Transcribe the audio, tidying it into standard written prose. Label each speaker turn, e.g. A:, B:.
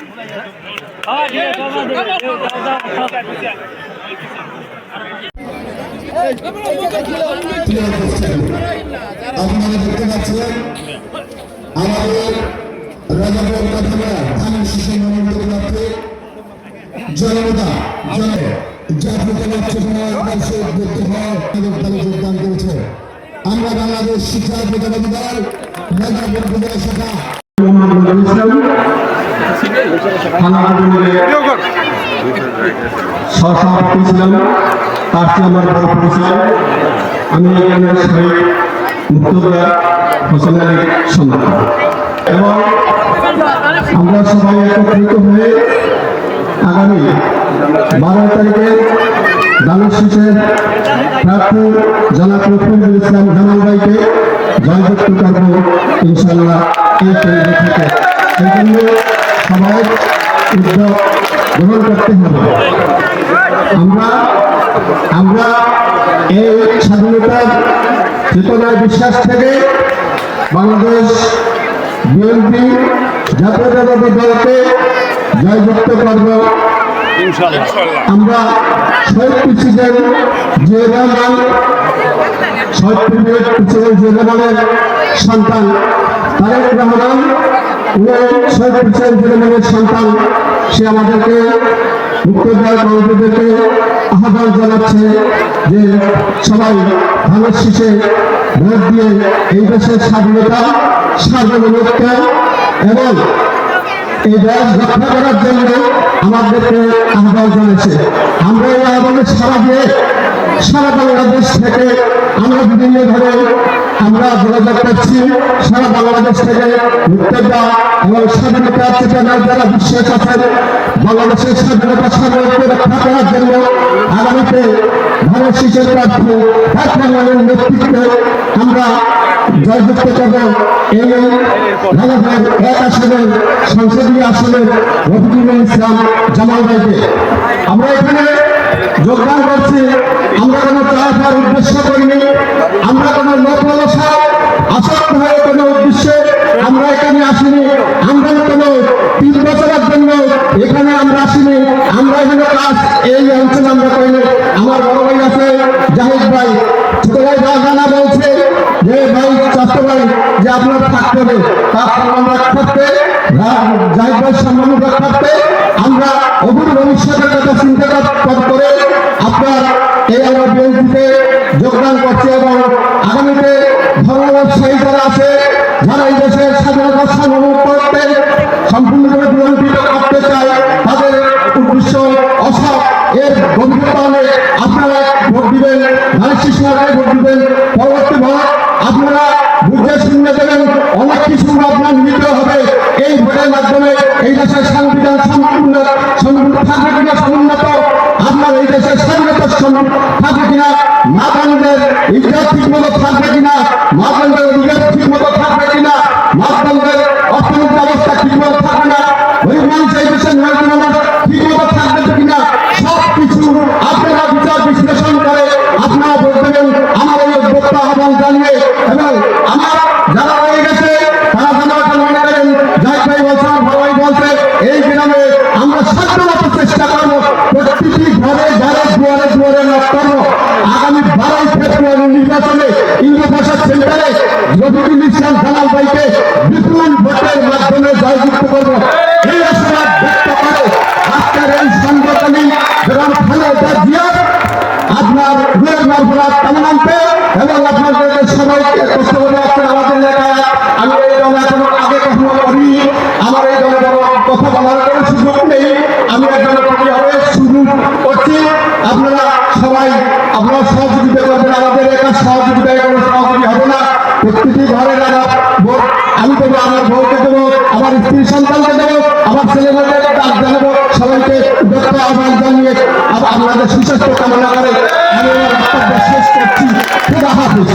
A: আপনারা দেখতে পাচ্ছেন আমাদের রাজাপুর কাঠামো ধান শিশু মন্দিরে জনতা যোগদান করেছে। আমরা বাংলাদেশ শিক্ষা প্রতিনিধি দল রাজাপুর বিজয় শাখা সহসভাপতি ছিলাম। তার চেয়ে আমার বড় পরিচয়, আমি এখানে শহীদ মুক্তদা হোসেন আলীর সন্তান এবং আমরা সবাই একত্রিত হয়ে আগামী 12 তারিখে দানের শীষের প্রার্থী জনাব রফিকুল ইসলাম জামাল ভাইকে জয়যুক্ত করব ইনশাআল্লাহ এই কেন্দ্র থেকে। সেই জন্য সবাই উদ্যোগ গ্রহণ করতে হবে। আমরা এই স্বাধীনতার চেতনায় বিশ্বাস থেকে বাংলাদেশ বিএনপি জাতীয়তাবাদী দলকে জয়যুক্ত করব আমরা। শহীদ প্রেসিডেন্ট জিয়া রহমান, শহীদ প্রেসিডেন্ট জিয়া রহমানের সন্তান তারেক রহমান, শহীদ প্রেসিডেন্ট জিয়া রহমানের সন্তান। সে আমাদেরকে মুক্তিযোদ্ধা কর্মীদেরকে আহ্বান জানাচ্ছে যে সবাই ধানের শীষে ভোট দিয়ে এই দেশের স্বাধীনতা সার্বভৌমত্ব এবং এই দেশ রক্ষা করার জন্য আমাদেরকে আহ্বান জানাচ্ছে। আমরা এই আহ্বানের সারা দিয়ে সারা বাংলাদেশ থেকে আমরা বিভিন্নভাবে আমরা যোগাযোগ করছি। সারা বাংলাদেশ থেকে মুক্তিযোদ্ধা এবং স্বাধীনতার চেতনায় যারা বিশ্বাস আছেন বাংলাদেশের স্বাধীনতা সার্বভৌমত্ব রক্ষা করার জন্য আগামীতে ধানের শীষের প্রার্থী নেতৃত্বে আমরা জয়যুক্ত করব এই রাজাপুর 1 আসনের সংসদীয় আসনের রফিকুল ইসলাম জামাল ভাইকে। আমরা এখানে যোগদান করছি, আমরা কোনো চাওয়ার উদ্দেশ্য করিনি, আমরা কোনো লোকলালসা আসক্ত হয়ে কোনো উদ্দেশ্যে আমরা এখানে আসিনি। আমরা কোনো 3 বছরের জন্য এখানে আমরা আসিনি। আমরা এখানে কাজ এই অঞ্চলে আমরা করিনি। আমার বড় ভাই আছে জাহিদ ভাই, ছোট ভাই রাজানা বলছে যে ভাই চাষা ভাই যে আপনার থাকতে হবে, তার সম্মান রাখতে জাহিদ ভাই সম্মান রাখতে আমরা অদূর ভবিষ্যতের কথা চিন্তা করে আপনার এই আমরা বিএনপিতে যোগদান করছি এবং আগামীতে ধর্ম ব্যবসায়ী যারা আছে যারা এই দেশের স্বাধীনতা সার্বভৌমত্ব করতে সম্পূর্ণভাবে বিলম্বিত করতে চায় তাদের উদ্দেশ্য অসৎ এর গভীরতা হলে আপনারা ভোট দিবেন, ধানের শীষে ভোট দিবেন। পরবর্তী ভোট আপনারা বুঝে শুনে দেবেন, অনেক কিছু আপনার নিতে হবে। এই ভোটের মাধ্যমে এই দেশের সংবিধান সম্পূর্ণ থাকবে কিনা সমুন্নত, আপনার এই দেশের স্বাধীনতা থাকবে কিনা, মা বোনদের ইজ্জত ঠিক মতো থাকবে কিনা, মা বোনদের অধিকার ঠিক মতো থাকবে কিনা, মা বোনদের অর্থনৈতিক অবস্থা ঠিক মতো থাকবে না, গরিব মানুষ এই দেশের মানুষ ঠিক মতো থাকবে কিনা, সব কিছু আপনারা বিচার বিশ্লেষণ করে আপনারা ভোট দেবেন আমার এই উদ্যোক্তা আহ্বান জানিয়ে। এবং আমার যারা রয়ে গেছে তারা যেন মনে করেন জাহিদ ভাই বলছে, ভাই বলছে এই গ্রামে আমরা সাধ্যমতো চেষ্টা করবো প্রতিটি ঘরে ঘরে দুয়ারে দুয়ারে নক করবো। আগামী 12 ফেব্রুয়ারি নির্বাচনে ইন্দ্রপ্রসাদ সেন্টারে রফিকুল ইসলাম জামাল ভাইকে বিপুল ভোটের মাধ্যমে জয়যুক্ত করবো। এই আশীর্বাদ ব্যক্ত করে আজকের এই সংগঠনে যেমন খালেদা জিয়া আপনার কামনান্তে এবং আপনাদের সবাইকে কষ্ট করে আসছেন আমাদের এলাকায়। আমি এই দল এখনো আগে কখনো করি, আমার এই দলে কথা বলার কোনো সুযোগ নেই, আমি একজন কবিভাবে শুরু করছি। আপনারা সবাই আপনারা সহযোগিতা করবেন, আমাদের একা সহযোগিতায় কোনো সহযোগী হবে না। প্রতিটি ঘরের ভোট আমি দেবো, আমার বউকে দেবো, আমার স্ত্রী সন্তানকে দেবো, আমার ছেলে মেয়েদের ডাক জানাবো। সবাইকে উদ্যোক্ত আহ্বান জানিয়ে আপনাদের সুস্বাস্থ্য কামনা করে আমি আমার বক্তব্য শেষ করছি। খুদা হাফেজ।